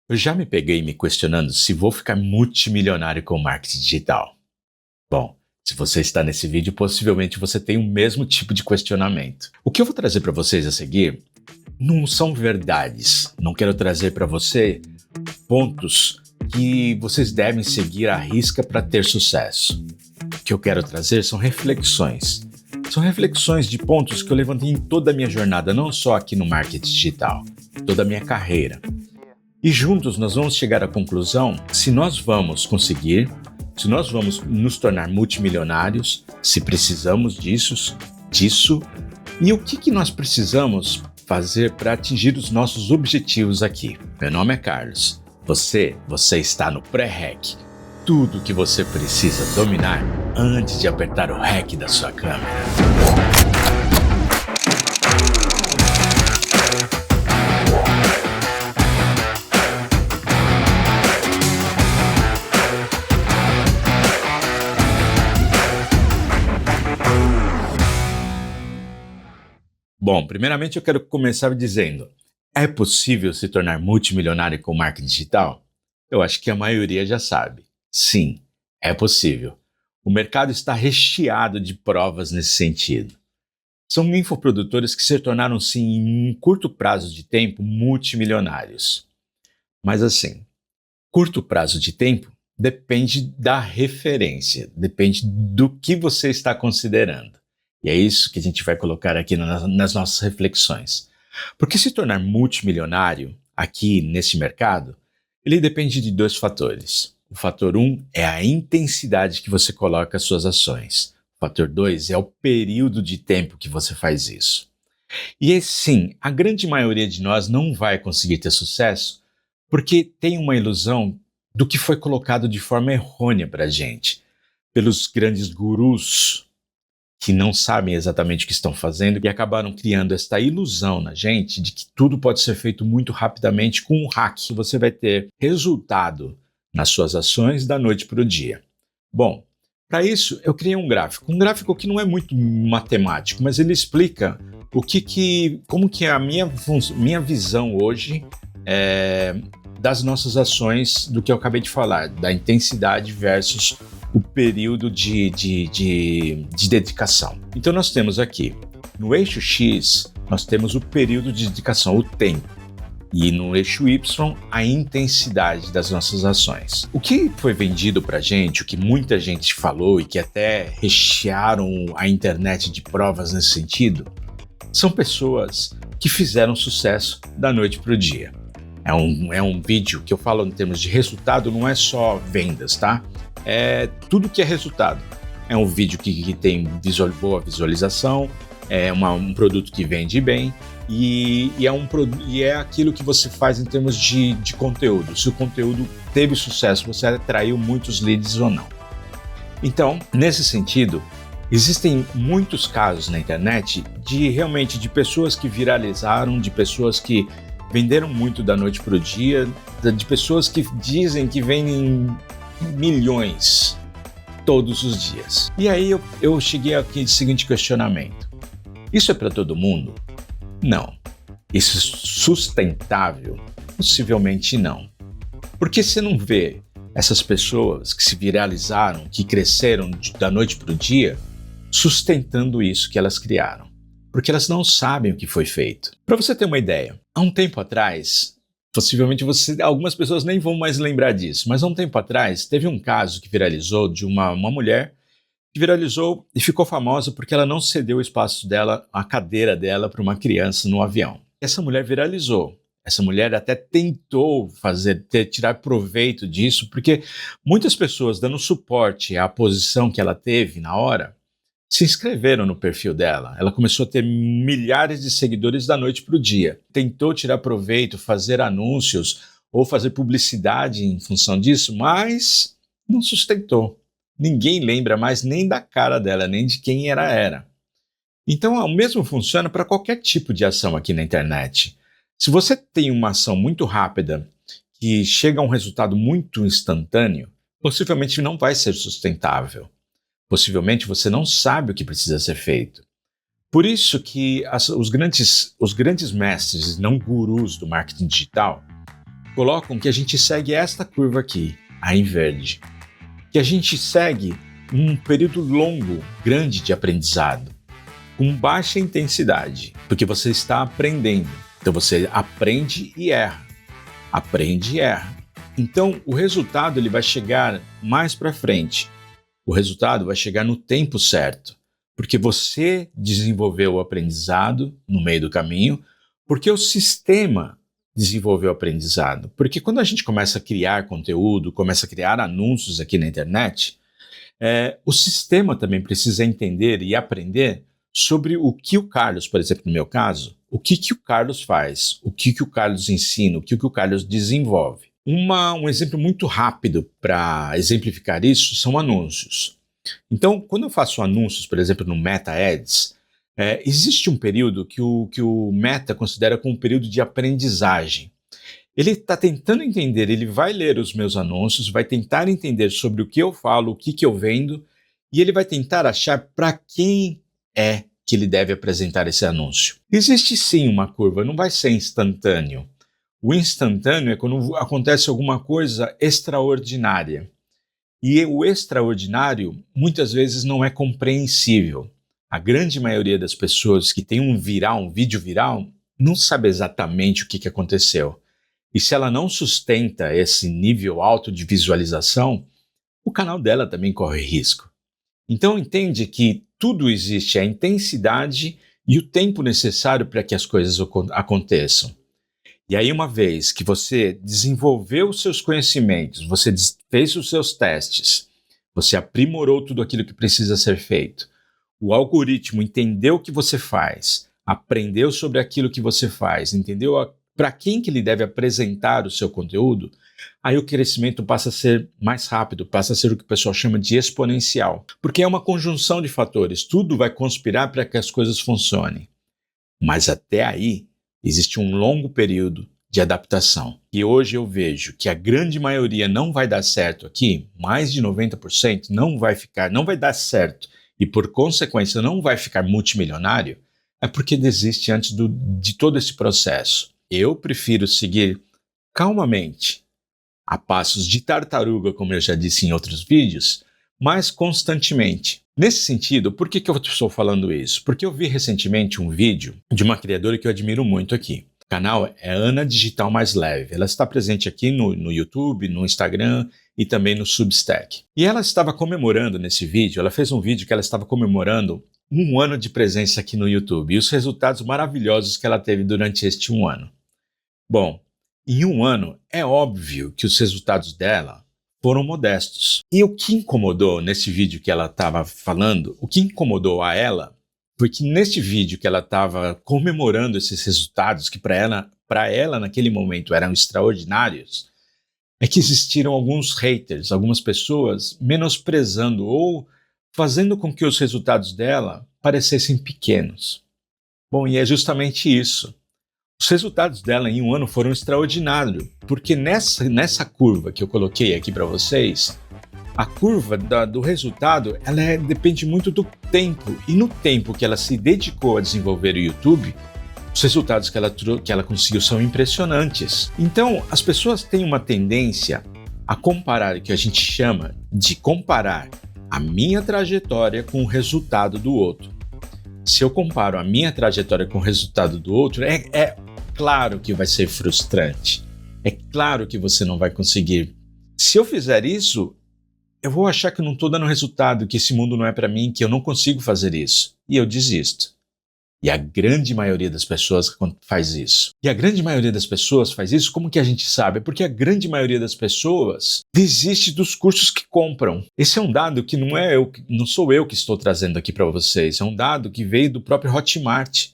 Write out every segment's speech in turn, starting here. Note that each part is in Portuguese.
Eu já me peguei me questionando se vou ficar multimilionário com marketing digital. Bom, se você está nesse vídeo, possivelmente você tem o mesmo tipo de questionamento. O que eu vou trazer para vocês a seguir não são verdades. Não quero trazer para você pontos que vocês devem seguir à risca para ter sucesso. O que eu quero trazer são reflexões. São reflexões de pontos que eu levantei em toda a minha jornada, não só aqui no marketing digital, toda a minha carreira. E juntos nós vamos chegar à conclusão se nós vamos conseguir, se nós vamos nos tornar multimilionários, se precisamos disso, e o que nós precisamos fazer para atingir os nossos objetivos aqui. Meu nome é Carlos. Você está no Pré-Rec. Tudo que você precisa dominar antes de apertar o REC da sua câmera. Bom, primeiramente eu quero começar dizendo, é possível se tornar multimilionário com marketing digital? Eu acho que a maioria já sabe. Sim, é possível. O mercado está recheado de provas nesse sentido. São infoprodutores que se tornaram, sim, em um curto prazo de tempo, multimilionários. Mas assim, curto prazo de tempo depende da referência, depende do que você está considerando. E é isso que a gente vai colocar aqui nas nossas reflexões. Porque se tornar multimilionário aqui nesse mercado, ele depende de dois fatores. O fator 1 é a intensidade que você coloca as suas ações. O fator 2 é o período de tempo que você faz isso. E sim, a grande maioria de nós não vai conseguir ter sucesso porque tem uma ilusão do que foi colocado de forma errônea para a gente, pelos grandes gurus que não sabem exatamente o que estão fazendo e acabaram criando esta ilusão na gente de que tudo pode ser feito muito rapidamente com um hack. Você vai ter resultado nas suas ações da noite para o dia. Bom, para isso eu criei um gráfico que não é muito matemático, mas ele explica como que é a minha visão hoje das nossas ações, do que eu acabei de falar, da intensidade versus o período de dedicação. Então nós temos aqui, no eixo X, nós temos o período de dedicação, o tempo. E no eixo Y, a intensidade das nossas ações. O que foi vendido pra gente, o que muita gente falou e que até rechearam a internet de provas nesse sentido, são pessoas que fizeram sucesso da noite pro dia. É um vídeo que eu falo em termos de resultado, não é só vendas, tá? É tudo que é resultado. É um vídeo que tem boa visualização, é um produto que vende bem e é aquilo que você faz em termos de conteúdo. Se o conteúdo teve sucesso, você atraiu muitos leads ou não. Então, nesse sentido, existem muitos casos na internet de pessoas que viralizaram, de pessoas que venderam muito da noite para o dia, de pessoas que dizem que vendem milhões todos os dias. E aí eu cheguei aqui de seguinte questionamento. Isso é para todo mundo? Não. Isso é sustentável? Possivelmente não. Porque você não vê essas pessoas que se viralizaram, que cresceram da noite para o dia, sustentando isso que elas criaram. Porque elas não sabem o que foi feito. Para você ter uma ideia, há um tempo atrás, possivelmente algumas pessoas nem vão mais lembrar disso, mas há um tempo atrás teve um caso que viralizou de uma mulher que viralizou e ficou famosa porque ela não cedeu o espaço dela, a cadeira dela, para uma criança no avião. Essa mulher viralizou. Essa mulher até tentou tirar proveito disso, porque muitas pessoas dando suporte à posição que ela teve na hora, se inscreveram no perfil dela. Ela começou a ter milhares de seguidores da noite para o dia. Tentou tirar proveito, fazer anúncios ou fazer publicidade em função disso, mas não sustentou. Ninguém lembra mais nem da cara dela, nem de quem ela era. Então, o mesmo funciona para qualquer tipo de ação aqui na internet. Se você tem uma ação muito rápida, que chega a um resultado muito instantâneo, possivelmente não vai ser sustentável. Possivelmente você não sabe o que precisa ser feito. Por isso que os grandes mestres, não gurus do marketing digital, colocam que a gente segue esta curva aqui, a em verde. Que a gente segue um período longo, grande de aprendizado, com baixa intensidade, porque você está aprendendo. Então você aprende e erra. Aprende e erra. Então o resultado ele vai chegar mais para frente. O resultado vai chegar no tempo certo, porque você desenvolveu o aprendizado no meio do caminho, porque o sistema desenvolveu o aprendizado. Porque quando a gente começa a criar conteúdo, começa a criar anúncios aqui na internet, o sistema também precisa entender e aprender sobre o que o Carlos, por exemplo, no meu caso, o que o Carlos faz, o que o Carlos ensina, o que o Carlos desenvolve. Um exemplo muito rápido para exemplificar isso são anúncios. Então, quando eu faço anúncios, por exemplo, no Meta Ads, existe um período que o Meta considera como um período de aprendizagem. Ele está tentando entender, ele vai ler os meus anúncios, vai tentar entender sobre o que eu falo, o que eu vendo, e ele vai tentar achar para quem é que ele deve apresentar esse anúncio. Existe sim uma curva, não vai ser instantâneo. O instantâneo é quando acontece alguma coisa extraordinária. E o extraordinário muitas vezes não é compreensível. A grande maioria das pessoas que tem um vídeo viral, não sabe exatamente o que aconteceu. E se ela não sustenta esse nível alto de visualização, o canal dela também corre risco. Então entende que tudo existe, a intensidade e o tempo necessário para que as coisas aconteçam. E aí, uma vez que você desenvolveu os seus conhecimentos, você fez os seus testes, você aprimorou tudo aquilo que precisa ser feito, o algoritmo entendeu o que você faz, aprendeu sobre aquilo que você faz, entendeu para quem que ele deve apresentar o seu conteúdo, aí o crescimento passa a ser mais rápido, passa a ser o que o pessoal chama de exponencial. Porque é uma conjunção de fatores, tudo vai conspirar para que as coisas funcionem. Mas até aí, existe um longo período de adaptação. E hoje eu vejo que a grande maioria não vai dar certo aqui, mais de 90% não vai dar certo e por consequência não vai ficar multimilionário, é porque desiste antes de todo esse processo. Eu prefiro seguir calmamente, a passos de tartaruga, como eu já disse em outros vídeos, mas constantemente. Nesse sentido, por que eu estou falando isso? Porque eu vi recentemente um vídeo de uma criadora que eu admiro muito aqui. O canal é Ana Digital Mais Leve. Ela está presente aqui no YouTube, no Instagram e também no Substack. E ela estava comemorando nesse vídeo, ela fez um vídeo que ela estava comemorando 1 ano de presença aqui no YouTube e os resultados maravilhosos que ela teve durante este 1 ano. Bom, em 1 ano, é óbvio que os resultados dela foram modestos. E o que incomodou nesse vídeo que ela estava falando, o que incomodou a ela, foi que neste vídeo que ela estava comemorando esses resultados, que para ela naquele momento eram extraordinários, é que existiram alguns haters, algumas pessoas menosprezando ou fazendo com que os resultados dela parecessem pequenos. Bom, e é justamente isso. Os resultados dela em 1 ano foram extraordinários, porque nessa curva que eu coloquei aqui para vocês, a curva do resultado depende muito do tempo, e no tempo que ela se dedicou a desenvolver o YouTube, os resultados que ela conseguiu são impressionantes. Então, as pessoas têm uma tendência a comparar, que a gente chama de comparar a minha trajetória com o resultado do outro. Se eu comparo a minha trajetória com o resultado do outro, é claro que vai ser frustrante. É claro que você não vai conseguir. Se eu fizer isso, eu vou achar que não estou dando resultado, que esse mundo não é para mim, que eu não consigo fazer isso. E eu desisto. E a grande maioria das pessoas faz isso. E a grande maioria das pessoas faz isso, como que a gente sabe? É porque a grande maioria das pessoas desiste dos cursos que compram. Esse é um dado que não sou eu que estou trazendo aqui para vocês, é um dado que veio do próprio Hotmart.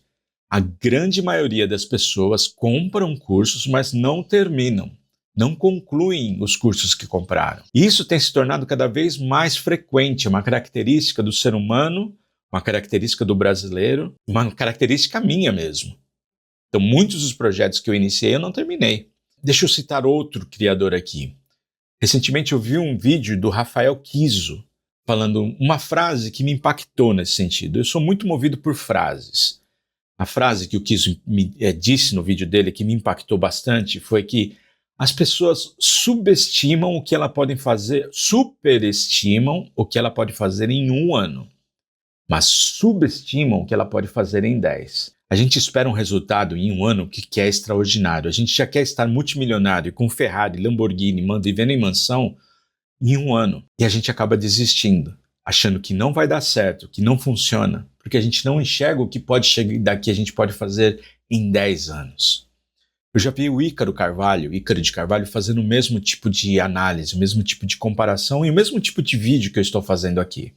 A grande maioria das pessoas compram cursos, mas não terminam, não concluem os cursos que compraram. E isso tem se tornado cada vez mais frequente, é uma característica do ser humano, uma característica do brasileiro, uma característica minha mesmo. Então, muitos dos projetos que eu iniciei, eu não terminei. Deixa eu citar outro criador aqui. Recentemente eu vi um vídeo do Rafael Kiso, falando uma frase que me impactou nesse sentido. Eu sou muito movido por frases. A frase que o Kiso me disse no vídeo dele, que me impactou bastante, foi que As pessoas subestimam o que ela pode fazer, superestimam o que ela pode fazer em 1 ano, mas subestimam o que ela pode fazer em 10. A gente espera um resultado em 1 ano que é extraordinário. A gente já quer estar multimilionário com Ferrari, Lamborghini, vivendo em mansão em 1 ano. E a gente acaba desistindo, achando que não vai dar certo, que não funciona, porque a gente não enxerga o que pode chegar daqui, a gente pode fazer em 10 anos. Eu já vi o Ícaro de Carvalho, fazendo o mesmo tipo de análise, o mesmo tipo de comparação e o mesmo tipo de vídeo que eu estou fazendo aqui.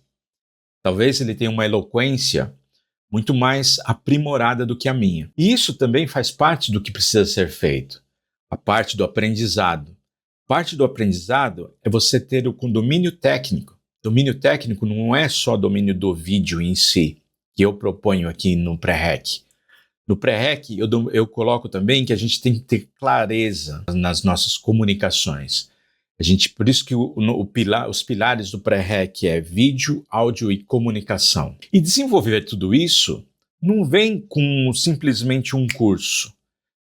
Talvez ele tenha uma eloquência muito mais aprimorada do que a minha. E isso também faz parte do que precisa ser feito, a parte do aprendizado. Parte do aprendizado é você ter o domínio técnico. Domínio técnico não é só domínio do vídeo em si, que eu proponho aqui no pré-rec. No pré-rec, eu coloco também que a gente tem que ter clareza nas nossas comunicações. Por isso que os pilares do pré-rec é vídeo, áudio e comunicação. E desenvolver tudo isso não vem com simplesmente um curso.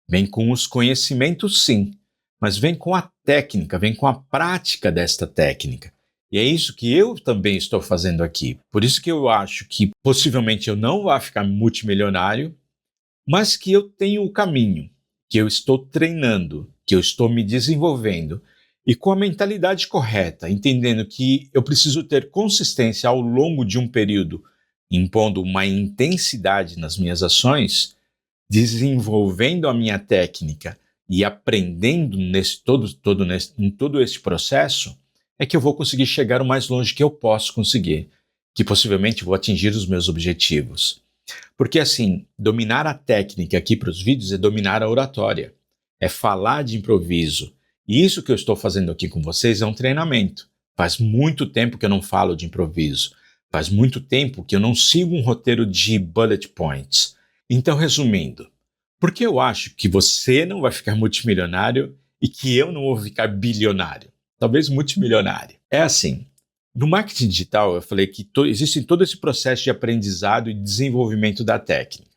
Vem com os conhecimentos, sim, mas vem com a técnica, vem com a prática desta técnica. E é isso que eu também estou fazendo aqui. Por isso que eu acho que possivelmente eu não vá ficar multimilionário, mas que eu tenho o caminho, que eu estou treinando, que eu estou me desenvolvendo e com a mentalidade correta, entendendo que eu preciso ter consistência ao longo de um período, impondo uma intensidade nas minhas ações, desenvolvendo a minha técnica e aprendendo em todo esse processo, é que eu vou conseguir chegar o mais longe que eu posso conseguir, que possivelmente vou atingir os meus objetivos. Porque assim, dominar a técnica aqui para os vídeos é dominar a oratória, é falar de improviso. E isso que eu estou fazendo aqui com vocês é um treinamento. Faz muito tempo que eu não falo de improviso. Faz muito tempo que eu não sigo um roteiro de bullet points. Então, resumindo, por que eu acho que você não vai ficar multimilionário e que eu não vou ficar bilionário? Talvez multimilionário. É assim, no marketing digital eu falei que existe todo esse processo de aprendizado e desenvolvimento da técnica.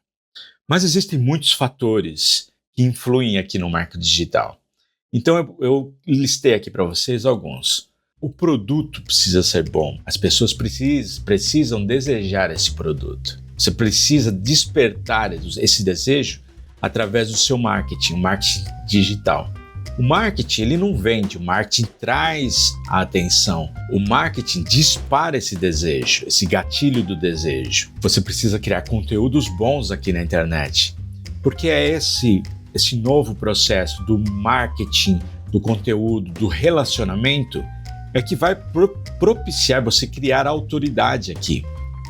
Mas existem muitos fatores que influem aqui no marketing digital. Então eu listei aqui para vocês alguns. O produto precisa ser bom. As pessoas precisam desejar esse produto. Você precisa despertar esse desejo através do seu marketing, o marketing digital. O marketing ele não vende, o marketing traz a atenção. O marketing dispara esse desejo, esse gatilho do desejo. Você precisa criar conteúdos bons aqui na internet, porque é esse novo processo do marketing, do conteúdo, do relacionamento, é que vai propiciar você criar autoridade aqui.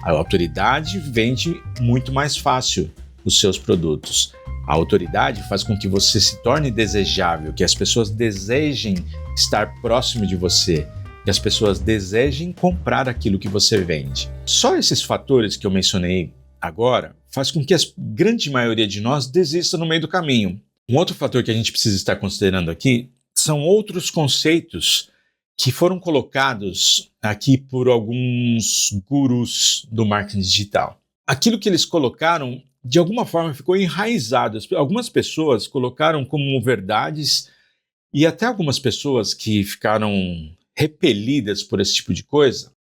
A autoridade vende muito mais fácil os seus produtos. A autoridade faz com que você se torne desejável, que as pessoas desejem estar próximo de você, que as pessoas desejem comprar aquilo que você vende. Só esses fatores que eu mencionei agora faz com que a grande maioria de nós desista no meio do caminho. Um outro fator que a gente precisa estar considerando aqui são outros conceitos que foram colocados aqui por alguns gurus do marketing digital. Aquilo que eles colocaram, de alguma forma, ficou enraizado. Algumas pessoas colocaram como verdades e até algumas pessoas que ficaram repelidas por esse tipo de coisa,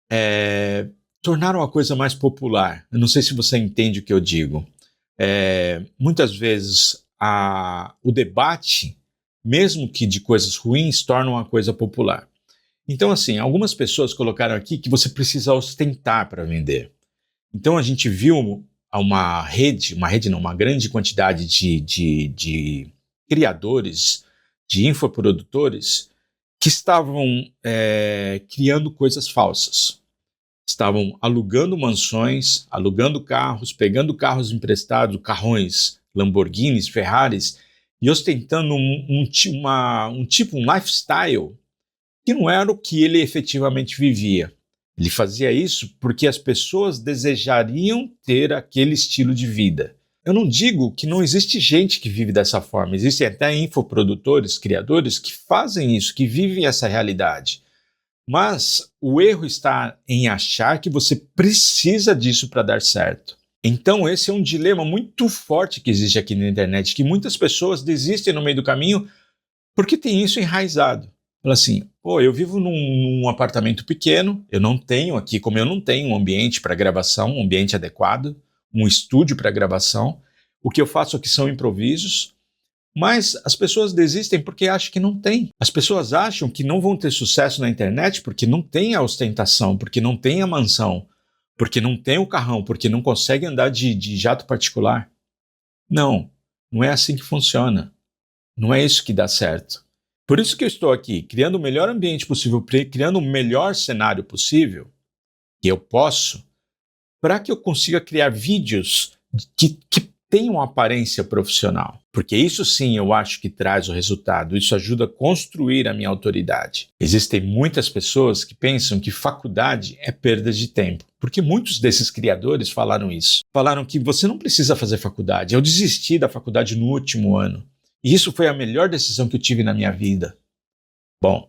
tornaram a coisa mais popular. Eu não sei se você entende o que eu digo. Muitas vezes o debate, mesmo que de coisas ruins, torna uma coisa popular. Então, assim, algumas pessoas colocaram aqui que você precisa ostentar para vender. Então, a gente viu uma grande quantidade de criadores, de infoprodutores, que estavam criando coisas falsas. Estavam alugando mansões, alugando carros, pegando carros emprestados, carrões, Lamborghinis, Ferraris, e ostentando um lifestyle que não era o que ele efetivamente vivia. Ele fazia isso porque as pessoas desejariam ter aquele estilo de vida. Eu não digo que não existe gente que vive dessa forma, existem até infoprodutores, criadores que fazem isso, que vivem essa realidade. Mas o erro está em achar que você precisa disso para dar certo. Então esse é um dilema muito forte que existe aqui na internet, que muitas pessoas desistem no meio do caminho Porque tem isso enraizado. Fala assim, eu vivo num apartamento pequeno, eu não tenho aqui, como eu não tenho um ambiente para gravação, um ambiente adequado, um estúdio para gravação, o que eu faço aqui são improvisos, mas as pessoas desistem porque acham que não tem. As pessoas acham que não vão ter sucesso na internet porque não tem a ostentação, porque não tem a mansão, porque não tem o carrão, porque não consegue andar de jato particular. Não é assim que funciona. Não é isso que dá certo. Por isso que eu estou aqui, criando o melhor ambiente possível, criando o melhor cenário possível, que eu posso, para que eu consiga criar vídeos que tenham aparência profissional. Porque isso sim eu acho que traz o resultado, isso ajuda a construir a minha autoridade. Existem muitas pessoas que pensam que faculdade é perda de tempo, porque muitos desses criadores falaram isso. Falaram que você não precisa fazer faculdade. Eu desisti da faculdade no último ano. E isso foi a melhor decisão que eu tive na minha vida. Bom,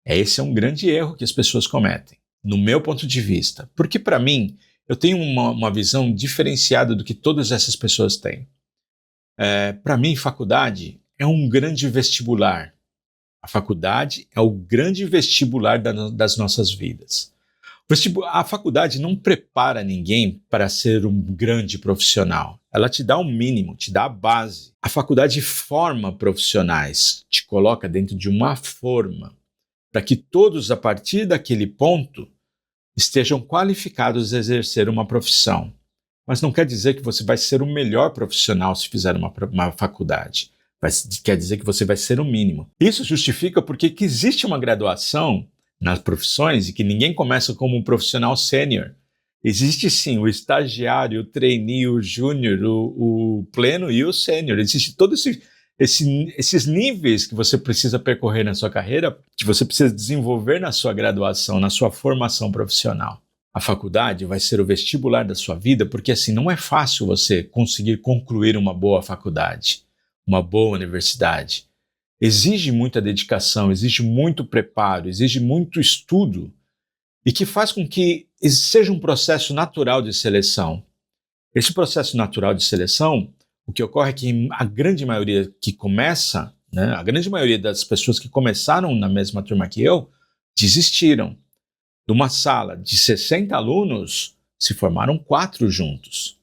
esse é um grande erro que as pessoas cometem, no meu ponto de vista. Porque para mim, eu tenho uma visão diferenciada do que todas essas pessoas têm. Para mim, faculdade é um grande vestibular. A faculdade é o grande vestibular das nossas vidas. A faculdade não prepara ninguém para ser um grande profissional. Ela te dá o mínimo, te dá a base. A faculdade forma profissionais, te coloca dentro de uma forma para que todos, a partir daquele ponto, estejam qualificados a exercer uma profissão. Mas não quer dizer que você vai ser o melhor profissional se fizer uma faculdade. Quer dizer que você vai ser o mínimo. Isso justifica porque que existe uma graduação nas profissões e que ninguém começa como um profissional sênior. Existe sim o estagiário, o trainee, o júnior, o pleno e o sênior. Existe todos esses níveis que você precisa percorrer na sua carreira, que você precisa desenvolver na sua graduação, na sua formação profissional. A faculdade vai ser o vestibular da sua vida, porque assim não é fácil você conseguir concluir uma boa faculdade, uma boa universidade. Exige muita dedicação, exige muito preparo, exige muito estudo e que faz com que seja um processo natural de seleção. Esse processo natural de seleção, o que ocorre é que a grande maioria que começa, a grande maioria das pessoas que começaram na mesma turma que eu, desistiram. De uma sala de 60 alunos, se formaram 4 juntos.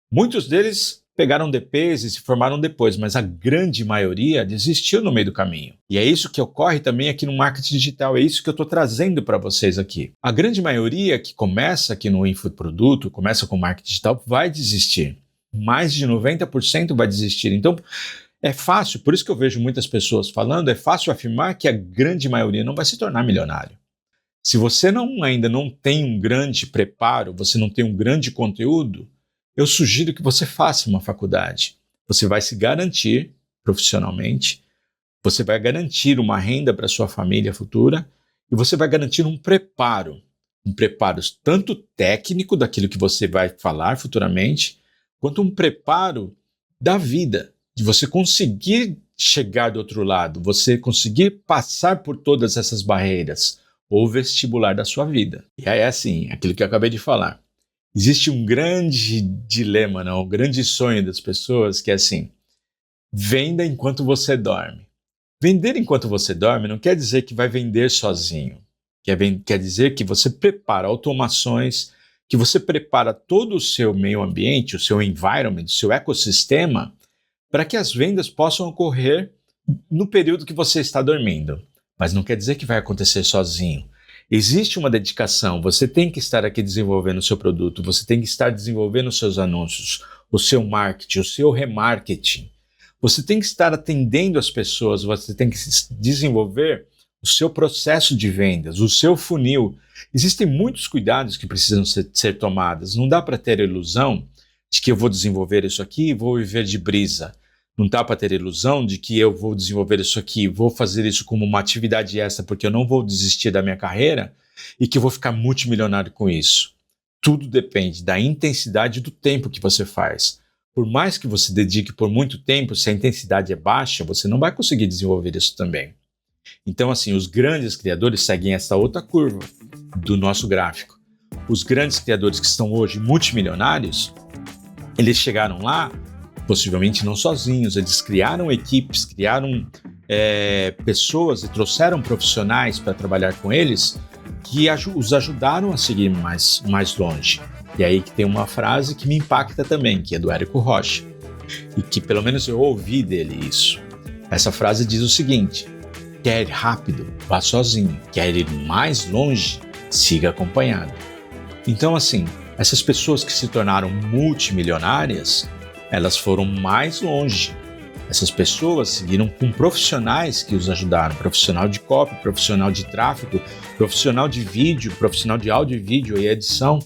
Muitos deles pegaram DPs e se formaram depois, mas a grande maioria desistiu no meio do caminho. E é isso que ocorre também aqui no marketing digital, é isso que eu estou trazendo para vocês aqui. A grande maioria que começa aqui no infoproduto, começa com marketing digital, vai desistir. Mais de 90% vai desistir. Então, é fácil, por isso que eu vejo muitas pessoas falando, é fácil afirmar que a grande maioria não vai se tornar milionário. Se você ainda não tem um grande preparo, você não tem um grande conteúdo, eu sugiro que você faça uma faculdade. Você vai se garantir profissionalmente, você vai garantir uma renda para sua família futura e você vai garantir um preparo tanto técnico daquilo que você vai falar futuramente, quanto um preparo da vida, de você conseguir chegar do outro lado, você conseguir passar por todas essas barreiras, ou vestibular da sua vida. E aí é assim, aquilo que eu acabei de falar. Existe um grande dilema, um grande sonho das pessoas, que é assim, venda enquanto você dorme. Vender enquanto você dorme não quer dizer que vai vender sozinho. Quer dizer que você prepara automações, que você prepara todo o seu meio ambiente, o seu environment, o seu ecossistema, para que as vendas possam ocorrer no período que você está dormindo. Mas não quer dizer que vai acontecer sozinho. Existe uma dedicação, você tem que estar aqui desenvolvendo o seu produto, você tem que estar desenvolvendo os seus anúncios, o seu marketing, o seu remarketing. Você tem que estar atendendo as pessoas, você tem que desenvolver o seu processo de vendas, o seu funil. Existem muitos cuidados que precisam ser tomados. Não dá para ter a ilusão de que eu vou desenvolver isso aqui e vou viver de brisa. Não dá para ter a ilusão de que eu vou desenvolver isso aqui, vou fazer isso como uma atividade extra porque eu não vou desistir da minha carreira e que eu vou ficar multimilionário com isso. Tudo depende da intensidade do tempo que você faz. Por mais que você dedique por muito tempo, se a intensidade é baixa, você não vai conseguir desenvolver isso também. Então, assim, os grandes criadores seguem essa outra curva do nosso gráfico. Os grandes criadores que estão hoje multimilionários, eles chegaram lá possivelmente não sozinhos, eles criaram equipes, criaram pessoas e trouxeram profissionais para trabalhar com eles que os ajudaram a seguir mais longe. E aí que tem uma frase que me impacta também, que é do Érico Rocha, e que pelo menos eu ouvi dele isso. Essa frase diz o seguinte: quer ir rápido, vá sozinho. Quer ir mais longe, siga acompanhado. Então, assim, essas pessoas que se tornaram multimilionárias, elas foram mais longe. Essas pessoas seguiram com profissionais que os ajudaram, profissional de copy, profissional de tráfego, profissional de vídeo, profissional de áudio e vídeo e edição.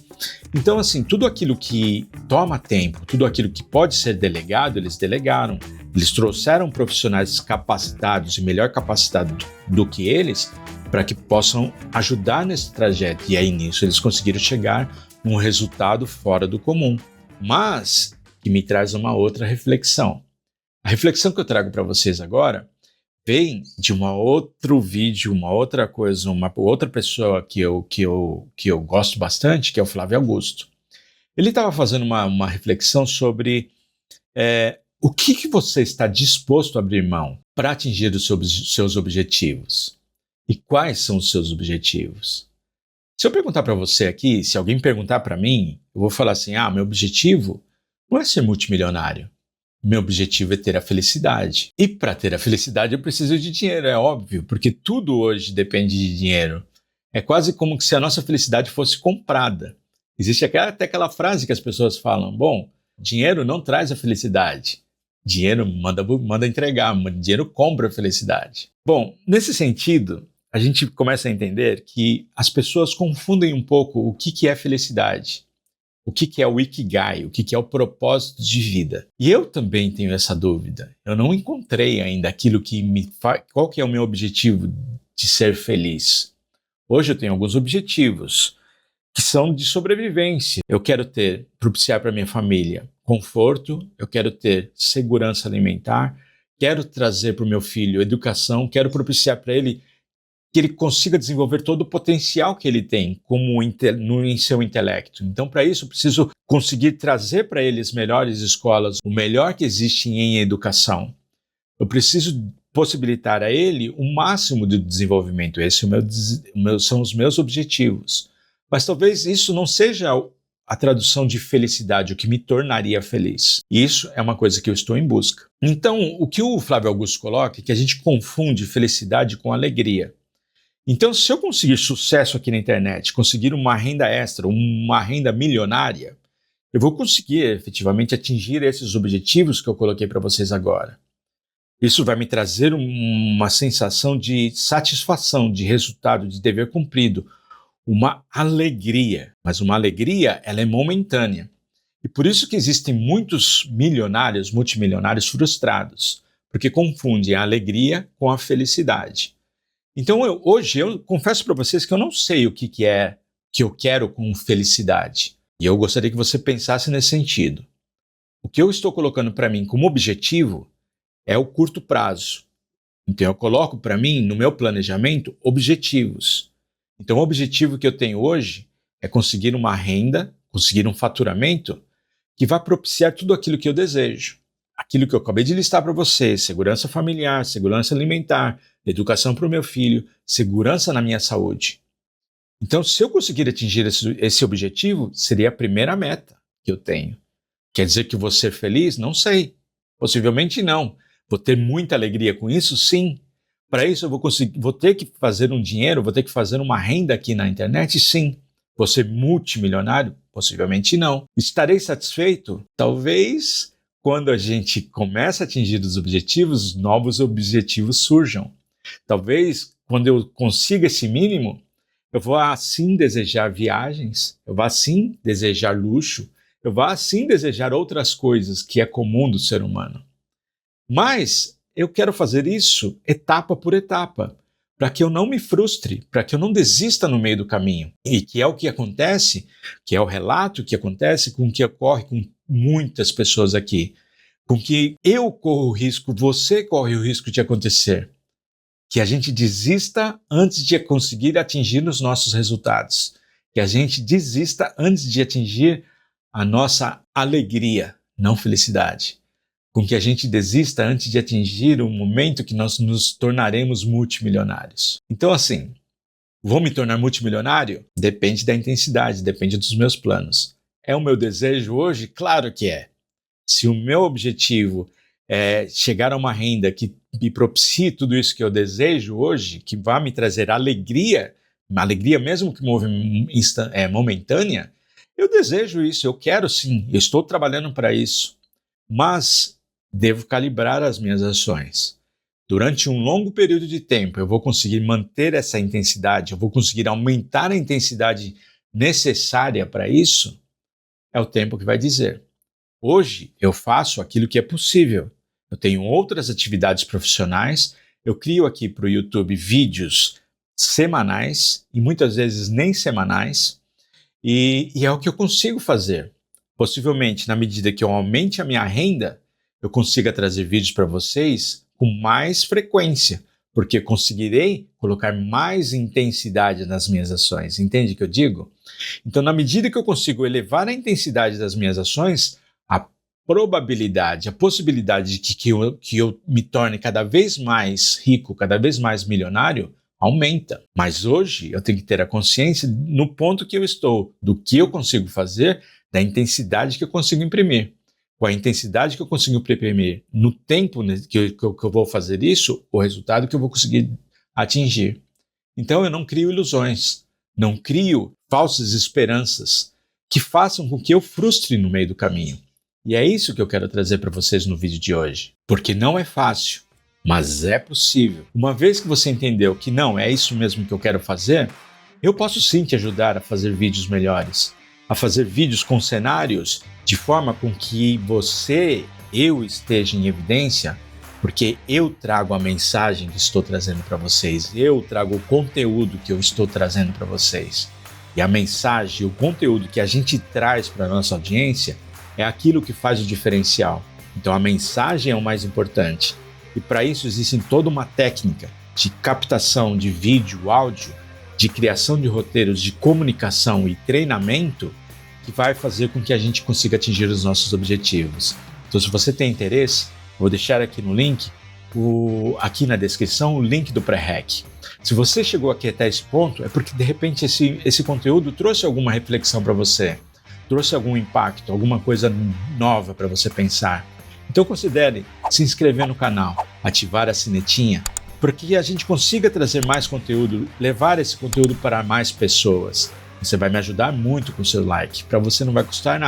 Então, assim, tudo aquilo que toma tempo, tudo aquilo que pode ser delegado, eles delegaram. Eles trouxeram profissionais capacitados e melhor capacitados do que eles para que possam ajudar nesse trajeto. E aí, nisso, eles conseguiram chegar num resultado fora do comum. Mas que me traz uma outra reflexão. A reflexão que eu trago para vocês agora vem de um outro vídeo, uma outra coisa, uma outra pessoa que eu gosto bastante, que é o Flávio Augusto. Ele estava fazendo uma reflexão sobre o que você está disposto a abrir mão para atingir os seus objetivos. E quais são os seus objetivos? Se eu perguntar para você aqui, se alguém perguntar para mim, eu vou falar assim: meu objetivo não é ser multimilionário. Meu objetivo é ter a felicidade. E para ter a felicidade eu preciso de dinheiro, é óbvio, porque tudo hoje depende de dinheiro. É quase como se a nossa felicidade fosse comprada. Existe até aquela frase que as pessoas falam: bom, dinheiro não traz a felicidade. Dinheiro manda entregar, dinheiro compra a felicidade. Bom, nesse sentido, a gente começa a entender que as pessoas confundem um pouco o que é felicidade. O que é o Ikigai, o que é o propósito de vida. E eu também tenho essa dúvida. Eu não encontrei ainda aquilo que qual que é o meu objetivo de ser feliz. Hoje eu tenho alguns objetivos que são de sobrevivência. Eu quero propiciar para minha família conforto, eu quero ter segurança alimentar, quero trazer para o meu filho educação, quero propiciar para ele que ele consiga desenvolver todo o potencial que ele tem em seu intelecto. Então, para isso, eu preciso conseguir trazer para ele as melhores escolas, o melhor que existe em educação. Eu preciso possibilitar a ele o máximo de desenvolvimento. Esses são os meus objetivos. Mas talvez isso não seja a tradução de felicidade, o que me tornaria feliz. Isso é uma coisa que eu estou em busca. Então, o que o Flávio Augusto coloca é que a gente confunde felicidade com alegria. Então, se eu conseguir sucesso aqui na internet, conseguir uma renda extra, uma renda milionária, eu vou conseguir efetivamente atingir esses objetivos que eu coloquei para vocês agora. Isso vai me trazer uma sensação de satisfação, de resultado, de dever cumprido, uma alegria. Mas uma alegria, ela é momentânea. E por isso que existem muitos milionários, multimilionários frustrados, porque confundem a alegria com a felicidade. Então, hoje eu confesso para vocês que eu não sei o que é que eu quero com felicidade. E eu gostaria que você pensasse nesse sentido. O que eu estou colocando para mim como objetivo é o curto prazo. Então, eu coloco para mim, no meu planejamento, objetivos. Então, o objetivo que eu tenho hoje é conseguir uma renda, conseguir um faturamento que vai propiciar tudo aquilo que eu desejo. Aquilo que eu acabei de listar para você: segurança familiar, segurança alimentar, educação para o meu filho, segurança na minha saúde. Então, se eu conseguir atingir esse objetivo, seria a primeira meta que eu tenho. Quer dizer que vou ser feliz? Não sei. Possivelmente não. Vou ter muita alegria com isso? Sim. Para isso eu vou ter que fazer um dinheiro, vou ter que fazer uma renda aqui na internet? Sim. Vou ser multimilionário? Possivelmente não. Estarei satisfeito? Talvez quando a gente começa a atingir os objetivos, novos objetivos surjam. Talvez, quando eu consiga esse mínimo, eu vou assim desejar viagens, eu vou assim desejar luxo, eu vou assim desejar outras coisas que é comum do ser humano. Mas eu quero fazer isso etapa por etapa, para que eu não me frustre, para que eu não desista no meio do caminho. E que é o que acontece, que é o relato que acontece com o que ocorre com muitas pessoas aqui. Com que eu corro o risco, você corre o risco de acontecer. Que a gente desista antes de conseguir atingir os nossos resultados. Que a gente desista antes de atingir a nossa alegria, não felicidade. com que a gente desista antes de atingir o momento que nós nos tornaremos multimilionários. Então, assim, vou me tornar multimilionário? Depende da intensidade, depende dos meus planos. É o meu desejo hoje? Claro que é. Se o meu objetivo é chegar a uma renda que me propicie tudo isso que eu desejo hoje, que vá me trazer alegria, uma alegria mesmo que momentânea, eu desejo isso, eu quero sim, eu estou trabalhando para isso. Mas devo calibrar as minhas ações. Durante um longo período de tempo, eu vou conseguir manter essa intensidade, eu vou conseguir aumentar a intensidade necessária para isso? É o tempo que vai dizer. Hoje, eu faço aquilo que é possível. Eu tenho outras atividades profissionais, eu crio aqui para o YouTube vídeos semanais, e muitas vezes nem semanais, e é o que eu consigo fazer. Possivelmente, na medida que eu aumente a minha renda, eu consiga trazer vídeos para vocês com mais frequência, porque conseguirei colocar mais intensidade nas minhas ações. Entende o que eu digo? Então, na medida que eu consigo elevar a intensidade das minhas ações, a probabilidade, a possibilidade de que eu me torne cada vez mais rico, cada vez mais milionário, aumenta. Mas hoje eu tenho que ter a consciência no ponto que eu estou, do que eu consigo fazer, da intensidade que eu consigo imprimir. Com a intensidade que eu consigo imprimir, no tempo que eu vou fazer isso, o resultado que eu vou conseguir atingir. Então eu não crio ilusões, não crio falsas esperanças que façam com que eu frustre no meio do caminho. E é isso que eu quero trazer para vocês no vídeo de hoje. Porque não é fácil, mas é possível. Uma vez que você entendeu que não, é isso mesmo que eu quero fazer, eu posso sim te ajudar a fazer vídeos melhores, a fazer vídeos com cenários de forma com que eu esteja em evidência, porque eu trago a mensagem que estou trazendo para vocês, eu trago o conteúdo que eu estou trazendo para vocês. E a mensagem, o conteúdo que a gente traz para a nossa audiência é aquilo que faz o diferencial. Então a mensagem é o mais importante. E para isso existe toda uma técnica de captação de vídeo, áudio, de criação de roteiros, de comunicação e treinamento que vai fazer com que a gente consiga atingir os nossos objetivos. Então, se você tem interesse, vou deixar aqui no link, aqui na descrição, o link do Pré-Hack. Se você chegou aqui até esse ponto, é porque de repente esse conteúdo trouxe alguma reflexão para você, trouxe algum impacto, alguma coisa nova para você pensar. Então considere se inscrever no canal, ativar a sinetinha, para que a gente consiga trazer mais conteúdo, levar esse conteúdo para mais pessoas. Você vai me ajudar muito com o seu like. Para você não vai custar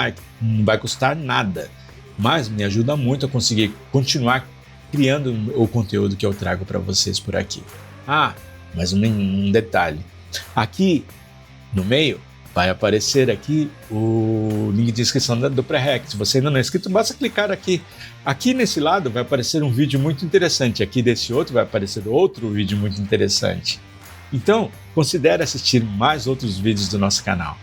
nada, mas me ajuda muito a conseguir continuar criando o conteúdo que eu trago para vocês por aqui. Mas um detalhe. Aqui no meio vai aparecer aqui o link de inscrição do Pré-Hack. Se você ainda não é inscrito, basta clicar aqui. Aqui nesse lado vai aparecer um vídeo muito interessante. Aqui desse outro vai aparecer outro vídeo muito interessante. Então, considere assistir mais outros vídeos do nosso canal.